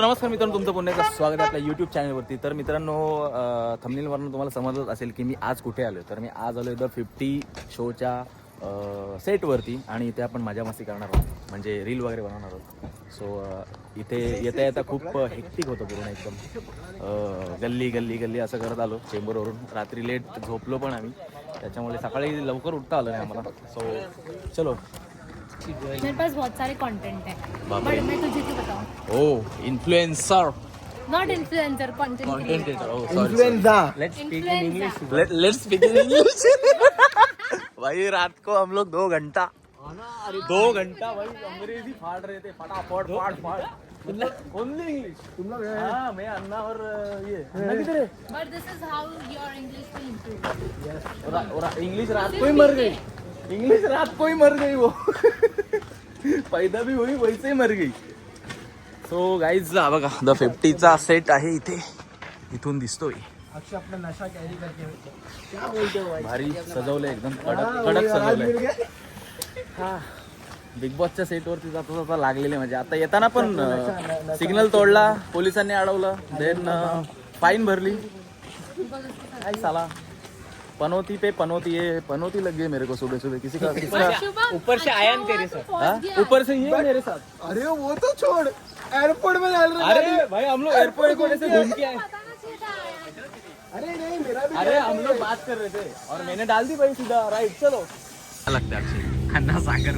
नमस्कार मित्रांनो, तुमचं पुन्हा एकदा स्वागत आहे आपल्या यूट्यूब चॅनलवरती. तर मित्रांनो, थंबनेलवरून तुम्हाला समजत असेल की मी आज कुठे आलो. तर मी आज आलो द 50 शोच्या सेटवरती आणि इथे आपण मजा मस्ती करणार आहोत, म्हणजे रील वगैरे बनवणार आहोत. सो इथे येता येता खूप हेक्टिक होतं पूर्ण एकदम. गल्ली गल्ली गल्ली असं करत आलो चेंबूरवरून. रात्री लेट झोपलो पण आम्ही, त्याच्यामुळे सकाळी लवकर उठता आलं नाही आम्हाला. सो चलो, मेरे पास बहुत सारे कंटेंट है, बट मैं तुझे क्यों बताऊं? Oh influencer, not influencer, content creator. Oh influenza. Let's speak in English. भाई रात को हम लोग 2 घंटा भाई अंग्रेजी फाड़ रहे थे, फटाफट फाड़. Only English. हाँ, मैं अन्ना और ये अन्ना किधर है? But this is how your English will improve. और इंग्लिश रात को ही मर गई. इंग्लिश रात को ही मर गई वो. पैदा भी हुई वैसे ही मर गई. सो गाईज बघा, द 50चा सेट आहे इथे, इथून दिसतोय. अक्षय अपना नशा कैरी करके क्या बोलते हो भाई? भारी सजवलंय एकदम, कडक सजवलंय. हा, बिग बॉसच्या सेटवरती जाता जाता लागलेले. म्हणजे आता येताना पण सिग्नल तोडला, पोलिसांनी अडवलं, देन फाईन भरली. काय साला, पनौती पे पनौती, ये पनौती लग गई मेरे को सुबह सुबह. किसी का ऊपर से आया तेरे साथ. ऊपर से ये मेरे साथ. अरे वो तो छोड़, एयरपोर्ट में डाल रहे. अरे भाई हम लोग एयरपोर्ट से घूम के आए. अरे नहीं, मेरा भी. अरे हम लोग बात कर रहे थे और मैंने डाल दी भाई सीधा राइट. चलो लगता है अन्ना सागर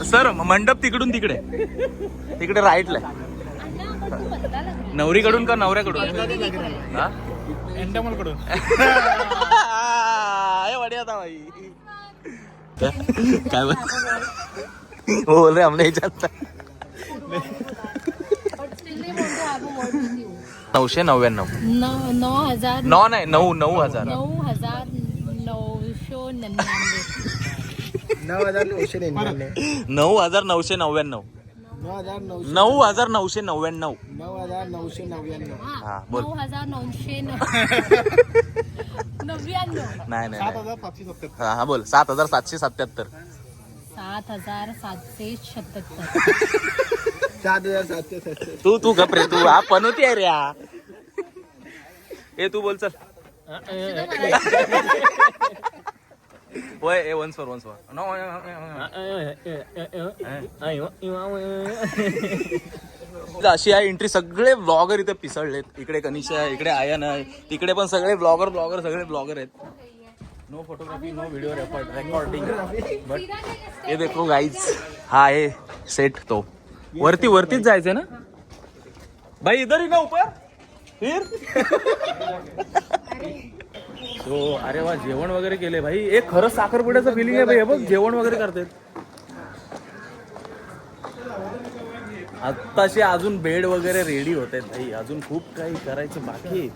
सर, मंडप तिकडून तिकडे राईटला. नवरीकडून का नवऱ्याकडून? हा, एंडमलकडून. बढिया था भाई. काय बोल रहे हमने जानता. 999. 9,000 नाही 9,000. 9,999. 9,999. 9,999. 9,999. हा बोल. 9,999. नाही 7,777. हा बोल. 7,777. 7,777. 7,777. तू गप रे, तू हा पनोती आहे रे. हा ए तू बोल चल. वय वन्स फॉर नो. अशी आहे एंट्री. सगळे ब्लॉगर इथे पिसळलेत. इकडे कनिषा आहे, इकडे आयन आहे, तिकडे पण सगळे ब्लॉगर सगळे ब्लॉगर आहेत. No photography, no video recording. But हे देखो गाईज, हा आहे सेट. तो वरतीच जायचंय ना भाई. इधर ही ना ऊपर फिर. सो अरे वा, जेवण वगैरे केले भाई. एक खरंच साखरपुड्याचं फिलिंग आहे भाई. हे बघ, जेवण वगैरे करतात. आत्ताशी अजून बेड वगैरे रेडी होत आहेत भाई. अजून खूप काही करायचं बाकी आहे.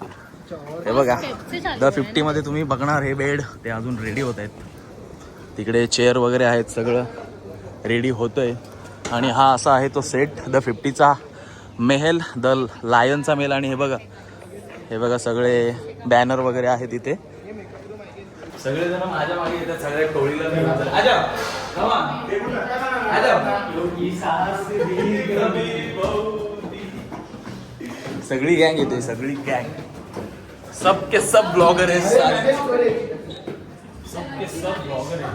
हे बघा, द 50 मध्ये तुम्ही बघणार हे बेड, ते अजून रेडी होत आहेत. तिकडे चेअर वगैरे आहेत, सगळं रेडी होतंय. आणि हा असा आहे तो set, the 50चा Mahal, the लायनचा mail. आणि हे बघा सगळे बॅनर वगैरे आहेत इथे. सगळेजण माझ्या मागे येतात, सगळ्या टोळीला सगळी गँग येते, सगळी गँग. सबके सब ब्लॉगर है, सबके सब ब्लॉगर है.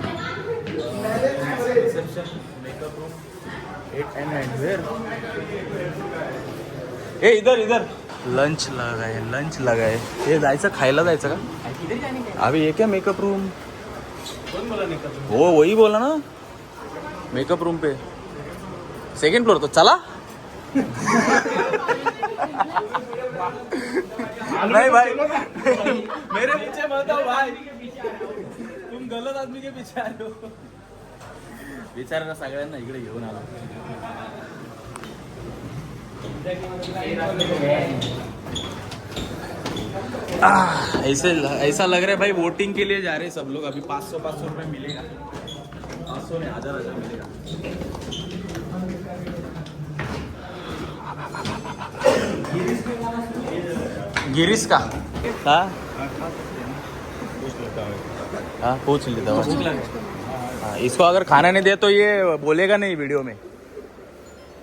Makeup room 8 and 9. वेयर ए इधर लंच लगाए. हे जायचं, खायला जायचं का अभी? ये क्या मेकअप रूम? वो वही बोला ना, मेकअप रूम पे 2nd फ्लोर. तो चला. नहीं भाई, मेरे पीछे मत आओ भाई, तुम गलत आदमी के पीछे आए हो. बिचारा सगळ्यांना इकडे घेऊन आलो. ऐसा लग रहा है भाई, वोटिंग के लिए जा रहे हैं सब लोग. अभी 500 रुपए मिलेगा. 500 नहीं, 1000 मिलेगा. गिरीश का हाँ पूछ लेता हूँ. इसको अगर खाना नहीं दे तो ये बोलेगा नहीं वीडियो में.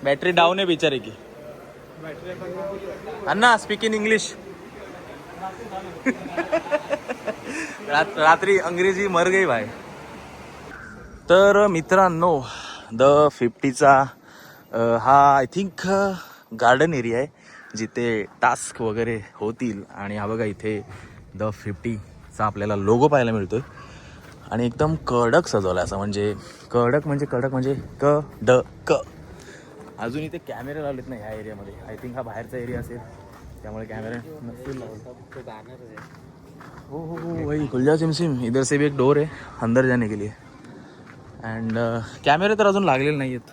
बॅटरी डाऊन आहे बिचारे की. अन्ना स्पीक इन इंग्लिश. रात्री अंग्रेजी मर गई भाई. तर मित्रांनो द 50चा हा आय थिंक गार्डन एरिया आहे जिथे टास्क वगैरे होतील. आणि हा बघा इथे द 50चा आपल्याला लोगो पाहायला मिळतोय आणि एकदम कडक सजवला असं म्हणजे कडक म्हणजे क. अजून इथे कॅमेरे लावलेत ना ह्या एरियामध्ये. आय थिंक हा बाहेरचा एरिया असेल त्यामुळे कॅमेरे नसतील लावले. हो हो हो भाई खुल सिम सिम. इधर से भी एक डोर है अंदर जाने के लिए. अँड कॅमेरे तर अजून लागलेले नाही आहेत.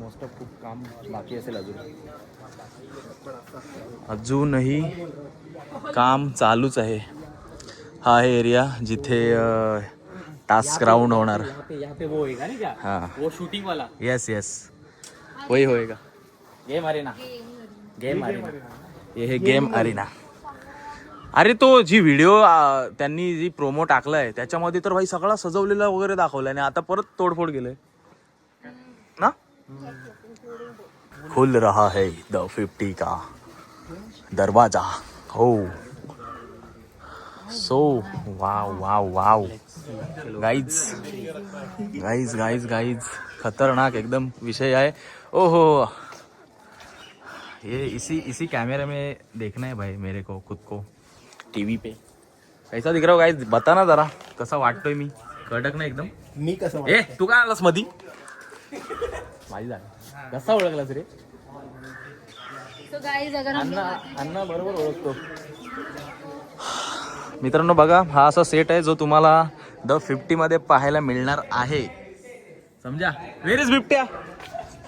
मोस्ट ऑफ खूप काम बाकी असेल अजूनही काम चालूच आहे. हा आहे एरिया जिथे टास्क राउंड होणार. यहाँ पे वो होएगा नहीं क्या? हाँ वो शूटिंग वाला. यस यस वही होएगा. Game Arena. ये है गेम अरेना. अरे तो जी व्हिडिओ त्यांनी जी प्रोमो टाकलाय त्याच्यामध्ये तर भाई सगळा सजवलेला वगैरे दाखवलाय आणि आता परत तोडफोड केलंय ना. खुल रहा है द 50 का दरवाजा. हो so wow wow wow guys guys guys guys खतरनाक एकदम विषय है. ओहो ये इसी कैमरे में देखना है भाई मेरे को खुद को टीवी पे. कैसा दिख रहा हो गाइज बता ना जरा कसा वाटतोय मी. कडक ना एकदम. मी कसं ए तू काय आलास मधी माझी जागा कसा ओळखलास रे. So guys, अगर हम लोग अण्णा बरोबर ओळखतो. मित्रांनो बघा हा असा सेट आहे जो तुम्हाला द 50 मध्ये पाहायला मिळणार आहे. समजा व्हेर इज बिबट्या.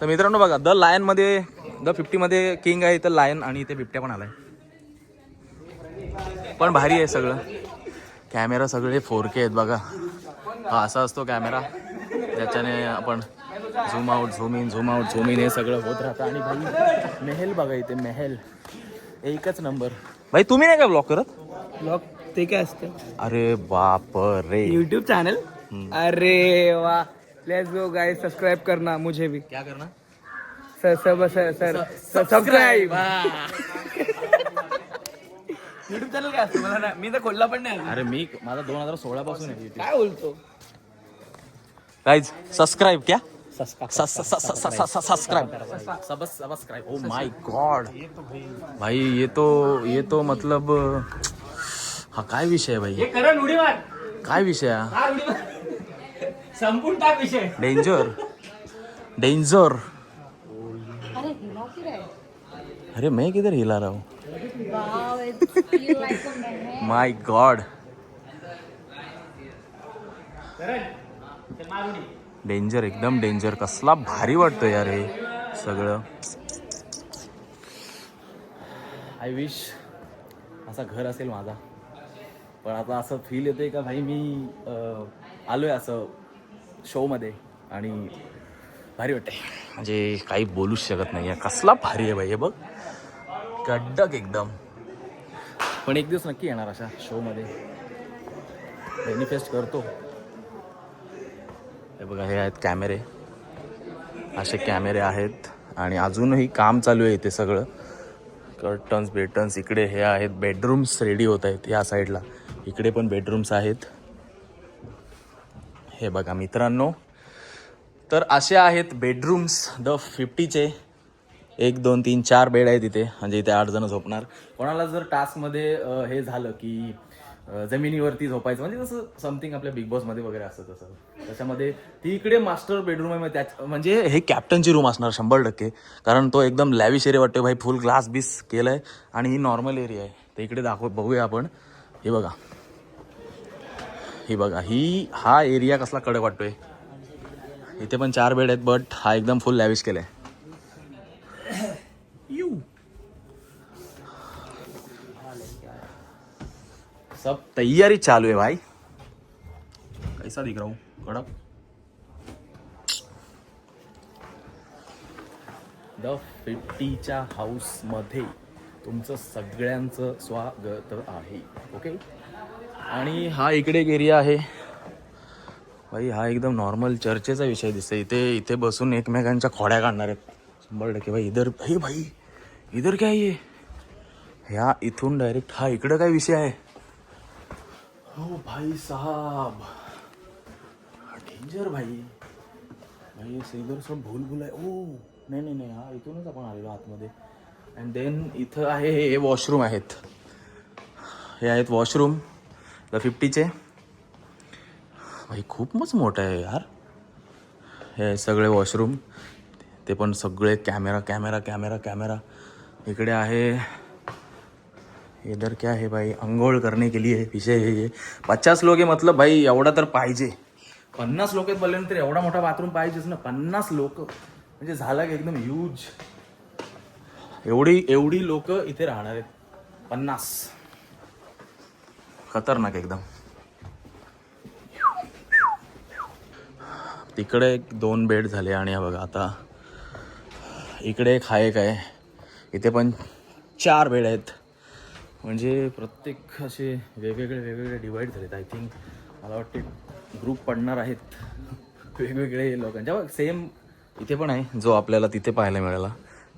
तर मित्रांनो बघा द लायन मध्ये द 50 मध्ये किंग आहे इथं लायन आणि इथे बिबट्या पण आलाय. पण भारी आहे सगळं. कॅमेरा सगळे 4K आहेत बघा. हा असा असतो कॅमेरा ज्याच्याने आपण झूम आउट झूम इन हे सगळं होत राहतं. आणि भाई मेहल बघा इथे मेहल एकच नंबर. भाई तुम्ही नाही का ब्लॉग करत. ब्लॉग ते काय असतं? अरे बाप रे यूट्यूब चॅनल. अरे वाह लेट्स गो गाइस सब्सक्राइब करना मुझे भी. क्या करना सर सबस्क्राइब. यूट्यूब चॅनल काय असतं मला मी तर खोलला पण नाही. अरे मी माझा 2016 पासून आहे काय बोलतो? गाइस सब्सक्राइब क्या सब्सक्राइब. ओ माय गॉड भाई ये तो मतलब हा काय विषय आहे भाई. करण उडी मार. काय विषय आहे. हा उडी मार. संपूर्ण टाक विषय. डेंजर अरे हिला की रे. अरे मैं किधर हिला रहा हूँ. Wow, it's feel like a man. My God danger एकदम डेंजर. कसला भारी वाटतं यार हे सगळं. आय विश असा घर असेल माझा. पण आता असं फील येतंय का भाई मी आलोय असं शोमध्ये आणि भारी वाटतंय. म्हणजे काही बोलूच शकत नाही. कसला भारी आहे भाई हे बघ कडक एकदम. पण एक दिवस नक्की येणार अशा शोमध्ये. मॅनिफेस्ट करतो. हे बघा हे आहेत कॅमेरे. असे कॅमेरे आहेत आणि अजूनही काम चालू आहे इथे सगळं. कर्टन्स इकडे हे आहेत. बेडरूम्स रेडी होत आहेत या साईडला. इकडे पण बेडरूम्स आहेत. हे बघा मित्रांनो तर असे आहेत बेडरूम्स द 50चे. 1 2 3 4 बेड आहेत इथे. म्हणजे इथे 8 जण झोपणार. कोणाला जर टास्कमध्ये हे झालं की जमिनीवरती झोपायचं म्हणजे जसं समथिंग आपल्या बिग बॉसमध्ये वगैरे असतं तसं. त्याच्यामध्ये ती इकडे मास्टर बेडरूम आहे. त्याच म्हणजे हे कॅप्टनची रूम असणार 100%. कारण तो एकदम लॅविश एरिया वाटतो भाई. फुल ग्लास बीस केलं आहे आणि ही नॉर्मल एरिया आहे. तर इकडे बघूया आपण. हे बघा हा एरिया कसला कडक वाटतोय. इथे पण 4 बेड आहेत बट हा एकदम फुल लॅविश केलाय. सब तैयारी चालू है भाई. कैसा दिख रहा हूँ कडक. द 50च्या हाऊसमध्ये तुमचं सगळ्यांचं स्वागत आहे. ओके. आणि हा इकडे एक एरिया आहे भाई. हा एकदम नॉर्मल चर्चेचा विषय दिसतोय. इथे बसून एकमेकांच्या खोड्या काढणार आहेत. 100% भाई. इधर हे भाई इधर क्या है ये? ह्या इथून डायरेक्ट हा इकडं काय विषय आहे? हो भाई साहब डेंजर भाई. भाई इधर सब भूल भूल आहे. ओ नाही नाही नाही, हा इथूनच आपण आलेलो आतमध्ये. अँड देन इथं आहे हे वॉशरूम आहेत. हे आहेत वॉशरूम द 50चे. भाई खूपच मोठं आहे यार हे सगळे वॉशरूम. ते पण सगळे कॅमेरा कॅमेरा कॅमेरा कॅमेरा. इकडे आहे इधर क्या है भाई? अंघोळ करने के लिए विषय है ये. 50 लोक आहे मतलब भाई एवढा तर पाहिजे. 50 लोक आहेत बोलल्यानंतर एवढा मोठा बाथरूम पाहिजेच ना. 50 लोक म्हणजे झालं की एकदम ह्यूज. एवढी लोक इथे राहणार आहेत. 50 खतरनाक एकदम. तिकडे 2 बेड झाले आणि हा बघा आता इकडे एक हा एक आहे. इथे पण 4 बेड आहेत. म्हणजे प्रत्येक असे वेगवेगळे डिवाईड झालेत. आय थिंक मला वाटते ग्रुप पडणार आहेत वेगवेगळे लोकांच्या. बघ सेम इथे पण आहे जो आपल्याला तिथे पाहायला मिळाला.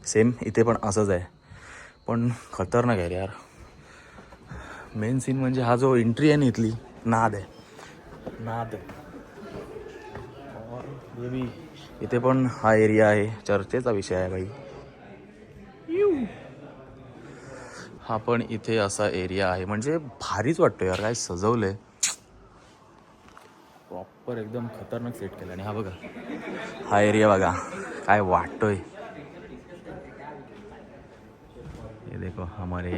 सेम इथे पण असंच आहे. पण खतरनाक आहे यार. मेन सीन म्हणजे हा जो एंट्री आहे ना इथली नाद आहे. नाद और मी इथे पण हा एरिया आहे. चर्चेचा विषय आहे भाई. हा पण इथे असा एरिया आहे. म्हणजे भारीच वाटतो यार. काय सजवलंय प्रॉपर एकदम खतरनाक सेट केलं. आणि हा बघा हा एरिया बघा काय वाटतोय. ये देखो हमारे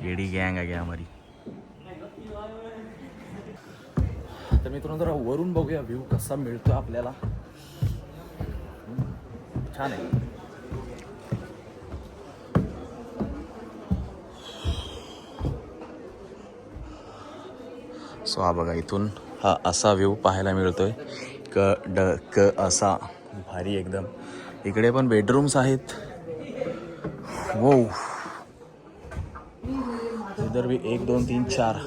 एडी गँग आ गया हमारी. तर मित्रांनो जरा वरून बघूया व्ह्यू कसा मिळतो आपल्याला. छान आहे. सो हा बघा इथून हा असा व्ह्यू पाहायला मिळतोय. क असा भारी एकदम. इकडे पण बेडरूम्स आहेत. वो इधर भी 1 2 3 4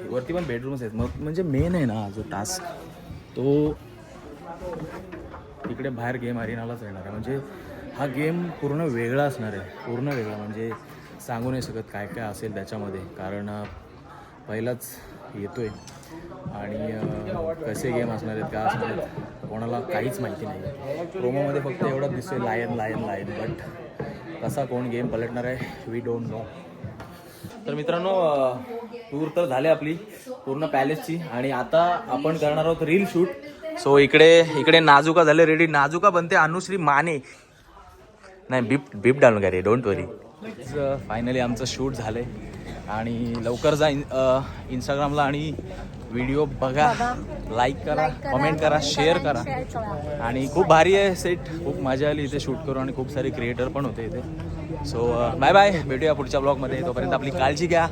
वरती पण बेडरूम्स आहेत. मग म्हणजे मेन आहे ना जो टास्क तो इकडे बाहेर गेम अरेनालाच येणार आहे. म्हणजे हा गेम पूर्ण वेगळा असणार आहे. पूर्ण वेगळा म्हणजे सांगू नाही शकत काय काय असेल त्याच्यामध्ये. कारण पहिलाच येतोय आणि कसे गेम असणार आहेत काय असणार आहेत कोणाला काहीच माहिती नाही. प्रोमोमध्ये फक्त एवढंच दिसतोय लायन लायन लायन. बट कसा कोण गेम पलटणार आहे वी डोंट नो. तर मित्रांनो टूर तर झाली आपली पूर्ण पॅलेसची. आणि आता आपण करणार आहोत रील शूट. सो इकडे नाजुका झाले रेडी. नाजुका बनते अनुश्री माने. नाही बीप डालून का रे डोंट वरी. फायनली आमचं शूट झालं आहे आणि लवकर जा इंस्टाग्रामला आणि व्हिडिओ बघा. लाईक करा कमेंट करा शेअर करा. आणि खूप भारी आहे सेट. खूप मजा आली इथे शूट करून आणि खूप सारे क्रिएटर पण होते इथे. So bye bye. भेटूया पुढच्या ब्लॉगमध्ये. तोपर्यंत आपली काळजी घ्या.